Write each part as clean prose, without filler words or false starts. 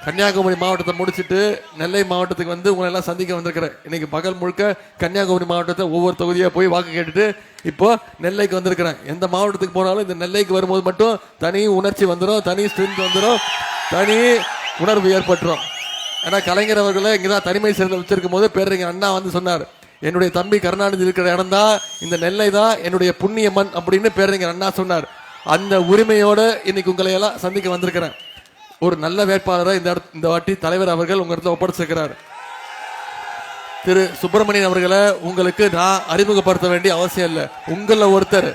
கன்னியாகுமரி மாவட்டத்தை முடிச்சுட்டு நெல்லை மாவட்டத்துக்கு வந்து உங்களை எல்லாம் சந்திக்க வந்திருக்கிறேன். இன்னைக்கு பகல் முழுக்க கன்னியாகுமரி மாவட்டத்தை ஒவ்வொரு தொகுதியாக போய் வாக்கு கேட்டுட்டு இப்போ நெல்லைக்கு வந்திருக்கிறேன். எந்த மாவட்டத்துக்கு போனாலும் இந்த நெல்லைக்கு வரும்போது மட்டும் தனி உணர்ச்சி வந்துடும், தனி ஸ்ட்ரென்த் வந்துடும், தனி உணர்வு ஏற்பட்டுரும். ஏன்னா கலைஞர் அவர்களை இங்கதான் தனிமை சேர்ந்து வச்சிருக்கும் போது பேரறிஞர் அண்ணா வந்து சொன்னார், என்னுடைய தம்பி கருணாநிதி இருக்கிற இடம் தான் இந்த நெல்லை தான் என்னுடைய புண்ணிய மண் அப்படின்னு பேரறிஞர் அண்ணா சொன்னார். அந்த உரிமையோட இன்னைக்கு உங்களை எல்லாம் சந்திக்க வந்திருக்கிறேன். ஒரு நல்ல வேட்பாளரை இந்த வாட்டி தலைவர் அவர்கள் உங்க இடத்துல ஒப்படைச்சிருக்கிறார். திரு சுப்பிரமணியன் அவர்களை உங்களுக்கு நான் அறிமுகப்படுத்த வேண்டிய அவசியம் இல்லை. உங்கள ஒருத்தர்,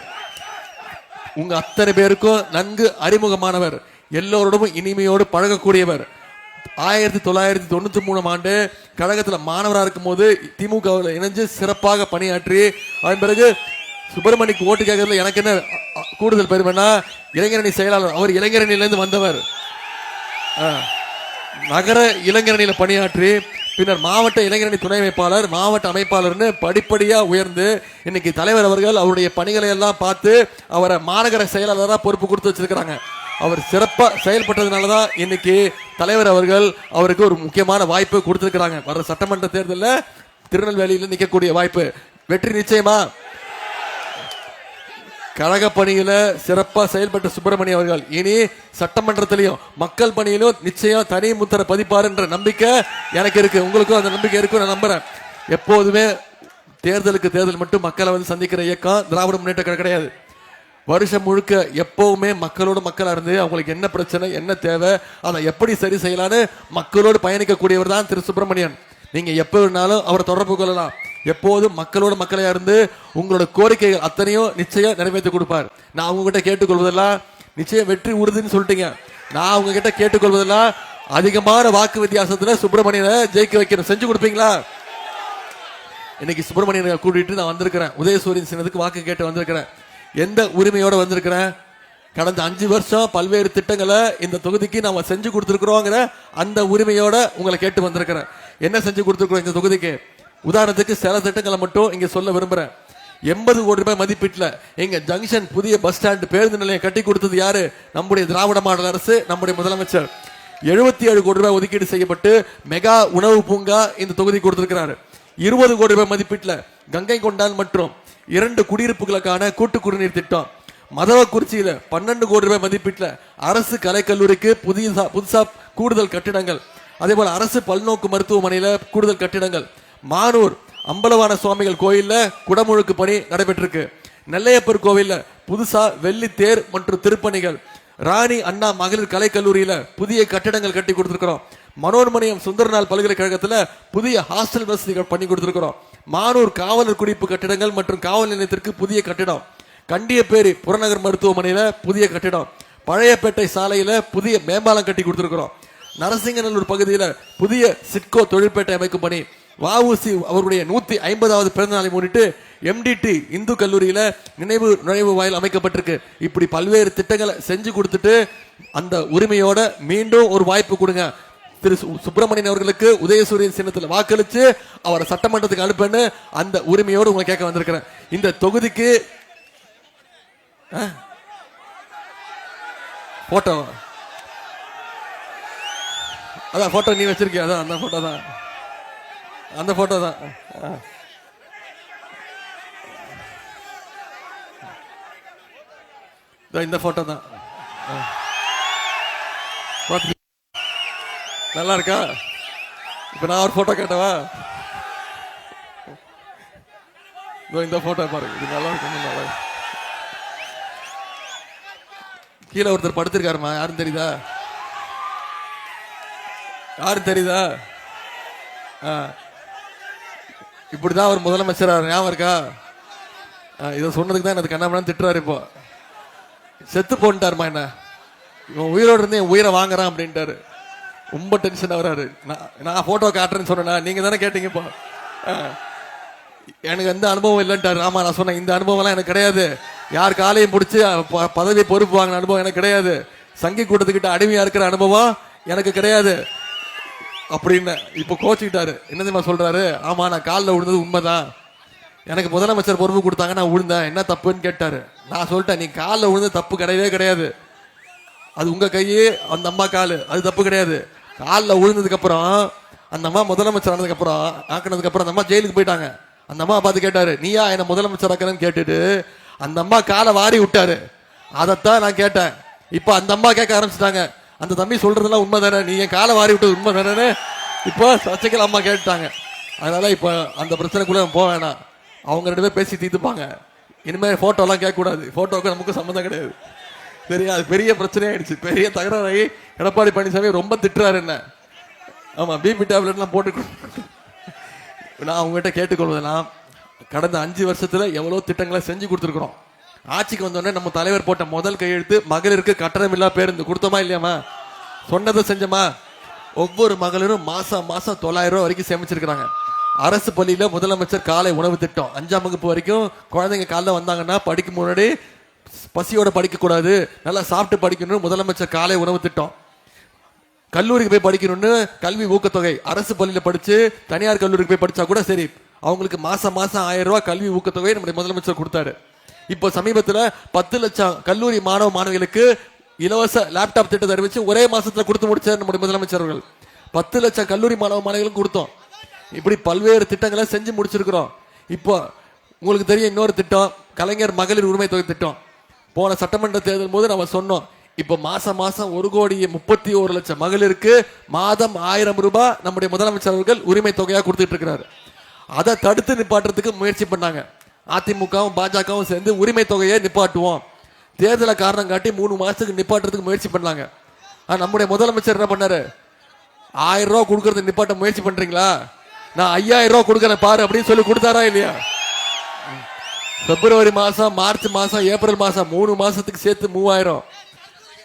உங்க அத்தனை பேருக்கும் நன்கு அறிமுகமானவர், எல்லோரோடும் இனிமையோடு பழகக்கூடியவர். 1993 ஆண்டு கழகத்தில் மாணவராக இருக்கும் போது திமுக இணைஞ்சு சிறப்பாக பணியாற்றி அதன் பிறகு சுப்பிரமணிக்கு ஓட்டு கேட்கறதுல எனக்கு என்ன கூடுதல் பெருமைன்னா இளைஞரணி செயலாளர். அவர் இளைஞரணியிலிருந்து வந்தவர். நகர இளைஞரணியில பணியாற்றி பின்னர் மாவட்ட இளைஞரணி துணை அமைப்பாளர், மாவட்ட அமைப்பாளர்னு படிப்படியா உயர்ந்து இன்னைக்கு தலைவர் அவர்கள் அவருடைய பணிகளை எல்லாம் பார்த்து அவரை மாநகர செயலாளராக பொறுப்பு கொடுத்து வச்சிருக்கிறாங்க. அவர் சிறப்பா செயல்பட்டதுனாலதான் இன்னைக்கு தலைவர் அவர்கள் அவருக்கு ஒரு முக்கியமான வாய்ப்பு கொடுத்திருக்கிறாங்க. வர சட்டமன்ற தேர்தலில் திருநெல்வேலியில் நிற்கக்கூடிய வாய்ப்பு வெற்றி நிச்சயமா. கழக பணியில சிறப்பா செயல்பட்ட சுப்பிரமணியம் அவர்கள் இனி சட்டமன்றத்திலையும் மக்கள் பணியிலும் நிச்சயம் தனி முத்திரை பதிப்பார் என்ற நம்பிக்கை எனக்கு இருக்கு. உங்களுக்கும் அந்த நம்பிக்கை இருக்கும் நான் நம்புறேன். எப்போதுமே தேர்தலுக்கு தேர்தல் மட்டும் மக்களை வந்து சந்திக்கிற இயக்கம் திராவிட முன்னேற்ற கழகம் கிடையாது. வருஷம் முழுக்க எப்பவுமே மக்களோடு மக்களா இருந்து அவங்களுக்கு என்ன பிரச்சனை என்ன தேவை அதை எப்படி சரி செய்யலான்னு மக்களோடு பயணிக்கக்கூடியவர் தான் திரு சுப்பிரமணியன். நீங்க எப்ப வேணாலும் அவரை தொடர்பு கொள்ளலாம். எப்போதும் மக்களோட மக்களையா இருந்து உங்களோட கோரிக்கைகள் அத்தனையும் நிச்சயம் நிறைவேற்றி கொடுப்பார். நான் உங்ககிட்ட கேட்டுக்கொள்வதெல்லாம் நிச்சயம் வெற்றி உறுதின்னு சொல்லிட்டீங்க. நான் உங்ககிட்ட கேட்டுக்கொள்வதெல்லாம் அதிகமான வாக்கு வித்தியாசத்துல சுப்பிரமணியனை ஜெயிக்க வைக்கணும். செஞ்சு கொடுப்பீங்களா? இன்னைக்கு சுப்பிரமணியனை கூட்டிட்டு நான் வந்திருக்கிறேன். உதயசூரியன் சின்னத்துக்கு வாக்கு கேட்டு வந்திருக்கிறேன். எந்த உரிமையோட வந்திருக்கிறேன்? கடந்த 5 வருஷம் பல்வேறு திட்டங்களை இந்த தொகுதிக்கு நாம செஞ்சு கொடுத்துருக்கிறோங்கிற அந்த உரிமையோட உங்களை கேட்டு வந்திருக்கிறேன். என்ன செஞ்சு கொடுத்துருக்கிறோம் இந்த தொகுதிக்கு? உதாரணத்துக்கு சில திட்டங்களை மட்டும் இங்க சொல்ல விரும்புறேன். 80 கோடி ரூபாய் மதிப்பீட்டுல எங்க ஜங்ஷன் புதிய பஸ் ஸ்டாண்ட் பேருந்து நிலையம் கட்டி கொடுத்தது யாரு? நம்முடைய திராவிட மாடல் அரசு, நம்முடைய முதலமைச்சர். 77 கோடி ரூபாய் ஒதுக்கீடு செய்யப்பட்டு மெகா உணவு பூங்கா இந்த தொகுதி கொடுத்திருக்கிறாரு. 20 கோடி ரூபாய் மதிப்பீட்டுல கங்கை கொண்டான் மற்றும் 2 குடியிருப்புகளுக்கான கூட்டு குடிநீர் திட்டம். மதவக்குறிச்சியில 12 கோடி ரூபாய் மதிப்பீட்டுல அரசு கலைக்கல்லூரிக்கு புதுசா கூடுதல் கட்டிடங்கள். அதே போல அரசு பல்நோக்கு மருத்துவமனையில கூடுதல் கட்டிடங்கள். மானூர் அம்பலவான சுவாமிகள் கோயில்ல குடமுழுக்கு பணி நடைபெற்றிருக்கு. நெல்லையப்பர் கோவில்ல புதுசா வெள்ளி தேர் மற்றும் திருப்பணிகள். ராணி அண்ணா மகளிர் கலைக்கல்லூரியில புதிய கட்டிடங்கள் கட்டி கொடுத்திருக்கிறோம். மனோன்மணியம் சுந்தரநாள் பல்கலைக்கழகத்துல புதிய ஹாஸ்டல் வசதிகள் பண்ணி கொடுத்திருக்கிறோம். மானூர் காவலர் குடிப்பு கட்டிடங்கள் மற்றும் காவல் நிலையத்திற்கு புதிய கட்டிடம். கண்டியப்பேரி புறநகர் மருத்துவமனையில புதிய கட்டிடம். பழையப்பேட்டை சாலையில புதிய மேம்பாலம் கட்டி கொடுத்திருக்கிறோம். நரசிங்கநல்லூர் பகுதியில புதிய சிட்கோ தொழிற்பேட்டை அமைக்கும் பணி. வஉசி அவருடைய 150வது பிறந்த நாளை முன்னிட்டு MDT இந்து கல்லூரியில நுழைவு வாயில் அமைக்கப்பட்டிருக்கு. இப்படி பல்வேறு திட்டங்களை செஞ்சு கொடுத்துட்டு அந்த உரிமையோட மீண்டும் ஒரு வாய்ப்பு கொடுங்க. திரு சுப்பிரமணியன் அவர்களுக்கு உதயசூரியன் சின்னத்தில் வாக்களிச்சு அவரை சட்டமன்றத்துக்கு அனுப்புன்னு அந்த உரிமையோடு உங்களை கேட்க வந்திருக்கிறேன். இந்த தொகுதிக்கு போட்டோ அதான் போட்டோ நீ வச்சிருக்கிய, அதான் அந்த போட்டோ தான், அந்த போட்டோ தான். இந்த போட்டோ தான். நல்லா இருக்கா? இப்ப நான் ஒரு போட்டோ கேட்டவா? இந்த போட்டோ பாருங்க, இது நல்லா இருக்கு. நல்லா கீழே ஒருத்தர் படுத்திருக்காருமா, யாரும் தெரியுதா? யாரும் தெரியுதா? இப்படிதான் ஒரு முதலமைச்சரா ஞாபகம் இருக்கா? இதை சொன்னதுக்கு தான் எனக்கு கண்ணாமண்ணா திட்டுறாரு. இப்போ செத்து போன்ட்டாருமா, என்ன இவன் உயிரோடு இருந்து என் உயிரை வாங்குறான் அப்படின்ட்டாரு. ரொம்ப டென்ஷன் ஆகுறாரு. நான் போட்டோ காட்டுறேன்னு சொன்னா நீங்க தானே கேட்டீங்க. இப்போ எனக்கு எந்த அனுபவம் இல்லைன்ட்டாரு. ஆமா, நான் சொன்னேன் இந்த அனுபவம்லாம் எனக்கு கிடையாது. யார் காலையும் பிடிச்சி பதவி பொறுப்பு வாங்கின அனுபவம் எனக்கு கிடையாது. சங்கி கூட்டத்துக்கிட்ட அடிமையா இருக்கிற அனுபவம் எனக்கு கிடையாது அப்படின்னு இப்ப கோச்சுக்கிட்டாரு. என்ன தெரியுமா சொல்றாரு? ஆமா, நான் காலில் விழுந்தது உண்மைதான். எனக்கு முதலமைச்சர் பொறுப்பு கொடுத்தாங்க, நான் விழுந்தேன். என்ன தப்புன்னு கேட்டாரு. நான் சொல்லிட்டேன், நீ காலில் விழுந்து தப்பு கிடையவே கிடையாது. அது உங்க கையே, அந்த அம்மா காலு, அது தப்பு கிடையாது. காலில் விழுந்ததுக்கு அப்புறம் அந்த அம்மா முதலமைச்சர் ஆனதுக்கு அப்புறம் ஆக்கினதுக்கு அப்புறம் அந்த அம்மா ஜெயிலுக்கு போயிட்டாங்க. அந்த அம்மா பார்த்து கேட்டாரு, நீயா என்ன முதலமைச்சர் ஆக்கிறேன்னு கேட்டுட்டு அந்த அம்மா காலை வாரி விட்டாரு. அதைத்தான் நான் கேட்டேன். இப்ப அந்த அம்மா கேட்க ஆரம்பிச்சிட்டாங்க, அந்த தம்பி சொல்றதெல்லாம் உண்மை தானே, நீ என் காலை வாரி விட்டது உண்மை தானே. இப்போ சசிகலா அம்மா கேட்டுட்டாங்க. அதனால இப்ப அந்த பிரச்சனைக்குள்ள போக வேணாம், அவங்க 2 பேர் பேசி தீர்த்துப்பாங்க. இனிமேல் போட்டோ எல்லாம் கேட்க கூடாது, போட்டோவுக்கு நமக்கு சம்மந்தம் கிடையாது. சரியா? அது பெரிய பிரச்சனையாயிடுச்சு, பெரிய தகராறாகி எடப்பாடி பழனிசாமி ரொம்ப திட்டுறாரு என்ன. ஆமா, பிபி டேப்லெட் எல்லாம் போட்டு. நான் உங்ககிட்ட கேட்டுக்கொள்வதெல்லாம், கடந்த 5 வருஷத்துல எவ்வளவு திட்டங்களை செஞ்சு கொடுத்துருக்கிறோம். ஆட்சிக்கு வந்தோடனே நம்ம தலைவர் போட்ட முதல் கையெழுத்து மகளிருக்கு கட்டணம் இல்லா பேருந்து கொடுத்தோமா இல்லையாமா? சொன்னதை செஞ்சோமா? ஒவ்வொரு மகளிரும் மாசம் 900 ரூபாய் வரைக்கும் சேமிச்சிருக்கிறாங்க. அரசு பள்ளியில முதலமைச்சர் காலை உணவு திட்டம் 5ஆம் வகுப்பு வரைக்கும் குழந்தைங்க காலைல வந்தாங்கன்னா படிக்கும் முன்னாடி பசியோட படிக்க கூடாது, நல்லா சாப்பிட்டு படிக்கணும்னு முதலமைச்சர் காலை உணவு திட்டம். கல்லூரிக்கு போய் படிக்கணும்னு கல்வி ஊக்கத்தொகை, அரசு பள்ளியில படிச்சு தனியார் கல்லூரிக்கு போய் படிச்சா கூட சரி, அவங்களுக்கு மாசம் 1000 ரூபாய் கல்வி ஊக்கத்தொகை நம்முடைய முதலமைச்சர் கொடுத்தாரு. இப்போ சமீபத்தில் 10 லட்சம் கல்லூரி மாணவ மாணவிகளுக்கு இலவச லேப்டாப் திட்டத்தை அறிவிச்சு ஒரே மாசத்துல கொடுத்து முடிச்சார் நம்முடைய முதலமைச்சர்கள். 10 லட்சம் கல்லூரி மாணவ மாணவிகளுக்கு கொடுத்தோம். இப்படி பல்வேறு திட்டங்களை செஞ்சு முடிச்சிருக்கிறோம். இப்போ உங்களுக்கு தெரியும் இன்னொரு திட்டம், கலைஞர் மகளிர் உரிமை தொகை திட்டம். போன சட்டமன்ற தேர்தல் போது நம்ம சொன்னோம், இப்ப மாசம் 1,31,00,000 மகளிருக்கு மாதம் 1000 ரூபாய் நம்முடைய முதலமைச்சர் அவர்கள் உரிமை தொகையா கொடுத்துட்டு இருக்கிறாரு. அதை தடுத்து நிப்பாட்டுறதுக்கு முயற்சி பண்ணாங்க. அதிமுகவும் பாஜகவும் சேர்ந்து உரிமை தொகையை நிப்பாட்டுவோம், தேர்தலை காரணம் காட்டி 3 மாசத்துக்கு நிப்பாட்டுறதுக்கு முயற்சி பண்ணாங்க. நம்முடைய முதலமைச்சர் என்ன பண்ணாரு, 1000 ரூபாய் கொடுக்கறது நிப்பாட்ட முயற்சி பண்றீங்களா, நான் 5000 ரூபாய் கொடுக்கறேன் பாரு அப்படின்னு சொல்லி கொடுத்தாரா இல்லையா? பிப்ரவரி மாசம், மார்ச் மாசம், ஏப்ரல் மாசம் 3 மாசத்துக்கு சேர்த்து 3000,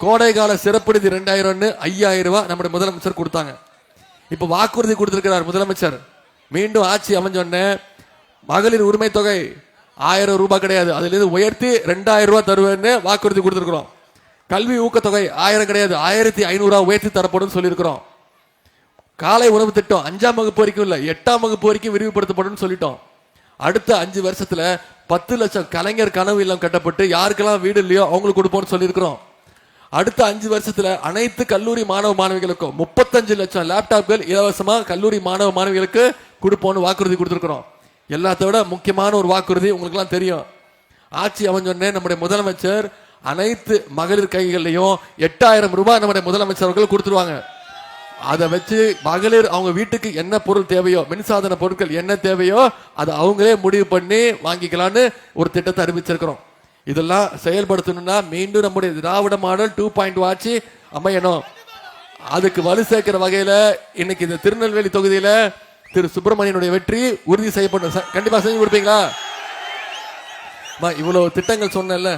கோடை கால சிறப்பு நிதி 2000, 5000 ரூபாய் நம்முடைய முதலமைச்சர் கொடுத்தாங்க. இப்ப வாக்குறுதி கொடுத்திருக்கிறார் முதலமைச்சர், மீண்டும் ஆட்சி அமைஞ்சோடனே மகளிர் உரிமை தொகை 1000 ரூபாய் கிடையாது, அதுல இருந்து உயர்த்தி 2000 ரூபாய் தருவேன்னு வாக்குறுதி கொடுத்திருக்கிறோம். கல்வி ஊக்கத்தொகை 1000 கிடையாது, 1500 ரூபாய் உயர்த்தி தரப்படும் சொல்லியிருக்கிறோம். காலை உணவு திட்டம் 5ஆம் வகுப்பு வரைக்கும் இல்ல, 8ஆம் வகுப்பு வரைக்கும் விரிவுபடுத்தப்படும் சொல்லிட்டோம். அடுத்த 5 வருஷத்துல 10 லட்சம் கலைஞர் கனவு இல்லம் கட்டப்பட்டு யாருக்கெல்லாம் வீடு இல்லையோ அவங்களுக்கு கொடுப்போம்னு சொல்லியிருக்கிறோம். அடுத்த 5 வருஷத்துல அனைத்து கல்லூரி மாணவ மாணவிகளுக்கும் 35 லட்சம் லேப்டாப்கள் இலவசமா கல்லூரி மாணவ மாணவிகளுக்கு கொடுப்போம்னு வாக்குறுதி கொடுத்திருக்கிறோம். எல்லாத்தோட முக்கியமான ஒரு வாக்குறுதி உங்களுக்கு எல்லாம் தெரியும், ஆட்சி அமைஞ்சோடனே நம்முடைய முதலமைச்சர் அனைத்து மகளிர் கைகள்லையும் 8000 ரூபாய் நம்முடைய முதலமைச்சர் அவர்கள் கொடுத்துருவாங்க. அதை வச்சு மகளிர் அவங்க வீட்டுக்கு என்ன பொருள் தேவையோ, மின்சாதன பொருட்கள் என்ன தேவையோ அதை அவங்களே முடிவு பண்ணி வாங்கிக்கலான்னு ஒரு திட்டத்தை அறிவிச்சிருக்கிறோம். இதெல்லாம் செயல்படுத்தணும்னா மீண்டும் நம்முடைய திராவிட மாடல் 2.0 ஆட்சி அமையணும். அதுக்கு வலு சேர்க்கிற வகையில இன்னைக்கு இந்த திருநெல்வேலி தொகுதியில திரு சுப்பிரமணியனுடைய வெற்றி உறுதி செய்யப்படும். கண்டிப்பா செஞ்சு கொடுப்பீங்களா? இவ்வளவு திட்டங்கள் சொன்னல,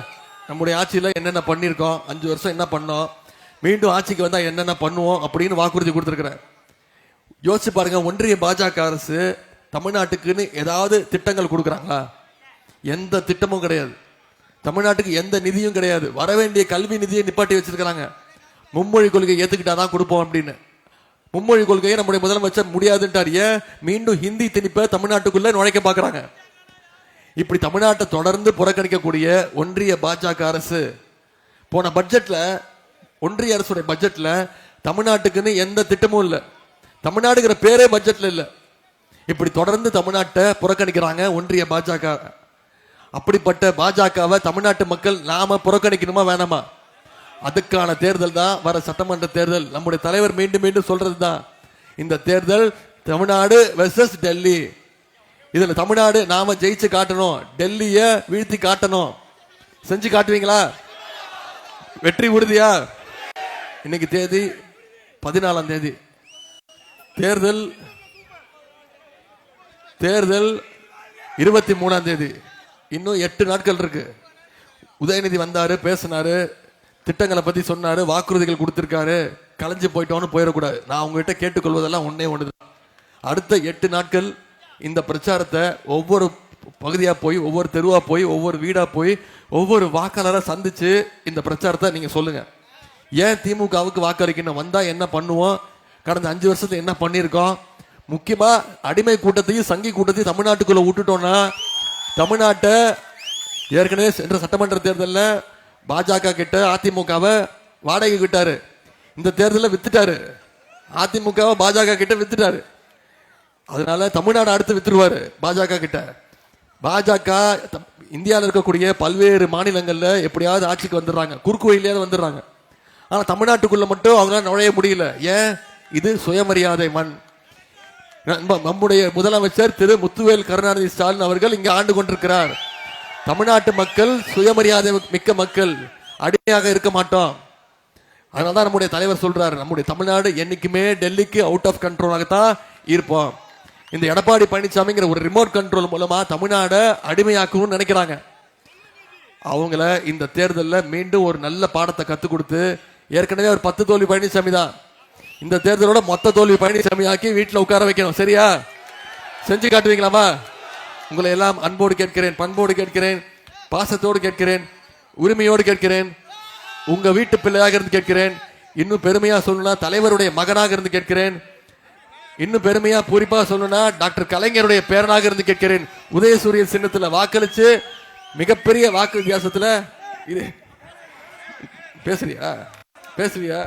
நம்முடைய ஆட்சியில என்னென்ன பண்ணிருக்கோம், 5 வருஷம் என்ன பண்ணோம், மீண்டும் ஆட்சிக்கு வந்தா என்னென்ன பண்ணுவோம் அப்படின்னு வாக்குறுதி கொடுத்திருக்கிறேன். யோசிச்சு பாருங்க, ஒன்றிய பாஜக அரசு தமிழ்நாட்டுக்குன்னு ஏதாவது திட்டங்கள் கொடுக்குறாங்களா? எந்த திட்டமும் கிடையாது. தமிழ்நாட்டுக்கு எந்த நிதியும் கிடையாது. வரவேண்டிய கல்வி நிதியை நிப்பாட்டி வச்சிருக்கிறாங்க. மும்மொழி கொள்கை ஏத்துக்கிட்டாதான் கொடுப்போம் அப்படின்னு. மும்மொழி கொள்கையை நம்முடைய முதலமைச்சர் முடியாதுன்றார். ஏன்? மீண்டும் ஹிந்தி திணிப்பை தமிழ்நாட்டுக்குள்ள நுழைக்க பாக்குறாங்க. இப்படி தமிழ்நாட்டை தொடர்ந்து புறக்கணிக்கக்கூடிய ஒன்றிய பாஜக அரசு போன பட்ஜெட்ல, ஒன்றிய அரசுடைய பட்ஜெட்ல தமிழ்நாட்டுக்குன்னு எந்த திட்டமும் இல்லை. தமிழ்நாடுங்கிற பேரே பட்ஜெட்ல இல்ல. இப்படி தொடர்ந்து தமிழ்நாட்டை புறக்கணிக்கிறாங்க ஒன்றிய பாஜக. அப்படிப்பட்ட பாஜகவை தமிழ்நாட்டு மக்கள் நாம புறக்கணிக்கணுமா வேணாமா? அதுக்கான தேர்தல் தான் வர சட்டமன்ற தேர்தல். நம்முடைய தலைவர் மீண்டும் மீண்டும் சொல்றது தான், இந்த தேர்தல் தமிழ்நாடு வெர்சஸ் டெல்லி. இதுல தமிழ்நாடு நாம ஜெயிச்சு காட்டணும், டெல்லிய வீழ்த்தி காட்டணும். செஞ்சு காட்டுவீங்களா? வெற்றி உறுதியா? இன்னைக்கு தேதி 14ஆம் தேதி. தேர்தல் 23ஆம் தேதி. இன்னும் 8 நாட்கள் இருக்கு. உதயநிதி வந்தாரு, பேசினாரு, திட்டங்களை பத்தி சொன்னாரு, வாக்குறுதிகள் கொடுத்திருக்காரு, கலைஞ்சு போயிட்டோன்னு போயிடக்கூடாது. நான் உங்ககிட்ட கேட்டுக்கொள்வதெல்லாம் ஒண்ணுதான், அடுத்த 8 நாட்கள் இந்த பிரச்சாரத்தை ஒவ்வொரு பகுதியா போய், ஒவ்வொரு தெருவா போய், ஒவ்வொரு வீடா போய், ஒவ்வொரு வாக்காளரை சந்திச்சு இந்த பிரச்சாரத்தை நீங்க சொல்லுங்க. ஏன் திமுகவுக்கு வாக்களிக்கணும், வந்தா என்ன பண்ணுவோம், கடந்த 5 வருஷத்துல என்ன பண்ணிருக்கோம், முக்கியமா அடிமை கூட்டத்தையும் சங்கி கூட்டத்தையும் தமிழ்நாட்டுக்குள்ள விட்டுட்டோம்னா, தமிழ்நாட்டை ஏற்கனவே சென்ற சட்டமன்ற தேர்தலில் பாஜக கிட்ட அதிமுகவை வாடகை விட்டாரு, இந்த தேர்தலில் வித்துட்டாரு. அதிமுகவை பாஜக கிட்ட வித்துட்டாரு. அதனால தமிழ்நாடு அடுத்து வித்துருவாரு பாஜக கிட்ட. பாஜக இந்தியாவில் இருக்கக்கூடிய பல்வேறு மாநிலங்கள்ல எப்படியாவது ஆட்சிக்கு வந்துடுறாங்க, குறுக்கு வழியிலேயாவது வந்துடுறாங்க. ஆனா தமிழ்நாட்டுக்குள்ள மட்டும் அவங்களால நுழைய முடியல. ஏன்? இது சுயமரியாதை மண். நம்முடைய முதலமைச்சர் திரு முத்துவேல் கருணாநிதி ஸ்டாலின் அவர்கள் இங்க ஆண்டு கொண்டிருக்கிறார். தமிழ்நாட்டு மக்கள் சுயமரியாதை மிக்க மக்கள், அடிமையாக இருக்க மாட்டோம். அதனாலதான் நம்முடைய தலைவர் சொல்றாரு, நம்முடைய தமிழ்நாடு என்னைக்குமே டெல்லிக்கு அவுட் ஆஃப் கண்ட்ரோலாகத்தான் இருப்போம். இந்த எடப்பாடி பழனிசாமிங்கிற ஒரு ரிமோட் கண்ட்ரோல் மூலமா தமிழ்நாடை அடிமையாக்கணும்னு நினைக்கிறாங்க. அவங்கள இந்த தேர்தலில் மீண்டும் ஒரு நல்ல பாடத்தை கற்றுக் கொடுத்து, ஏற்கனவே ஒரு 10 தோல்வி பழனிசாமி தான், இந்த தேர்தலோட மொத்த தோல்வி பழனிசாமி ஆக்கி வீட்டில் உட்கார வைக்கணும். சரியா? செஞ்சு காட்டுவீங்களாமா? உங்களை எல்லாம் அன்போடு கேட்கிறேன், பண்போடு கேட்கிறேன், பாசத்தோடு கேட்கிறேன், உரிமையோடு கேட்கிறேன், உங்க வீட்டு பிள்ளையாக இருந்து கேட்கிறேன். இன்னும் பெருமையா சொல்லணும்னா தலைவருடைய மகனாக இருந்து கேட்கிறேன். இன்னும் பெருமையா பூரிப்பா சொல்லணும்னா டாக்டர் கலைஞருடைய பேரனாக இருந்து கேட்கிறேன். உதயசூரிய சின்னத்துல வாக்களிச்சு மிகப்பெரிய வாக்கு வித்தியாசத்துல இது பேசுறியா பேசுறியா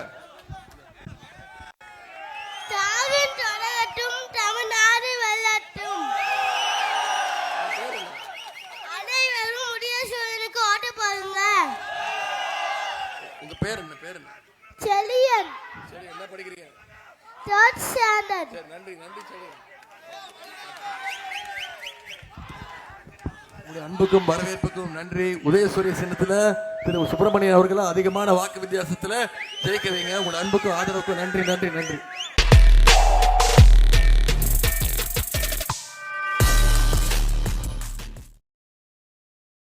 உங்க பேர் என்ன? பேர் என்ன? செலியன். சரி, என்ன படிக்கிறீங்க? 3rd standard. சரி, நன்றி நன்றி. சரி, உங்களுடைய அன்புக்கும் வரவேற்புக்கும் நன்றி. உதயசூரிய சின்னத்துல திரு சுப்பிரமணியன் அவர்களும் அதிகமான வாக்கு வித்தியாசத்துல ஜெயிக்க வைங்க. உங்களுடைய அன்புக்கும் ஆதரவுக்கும் நன்றி நன்றி நன்றி.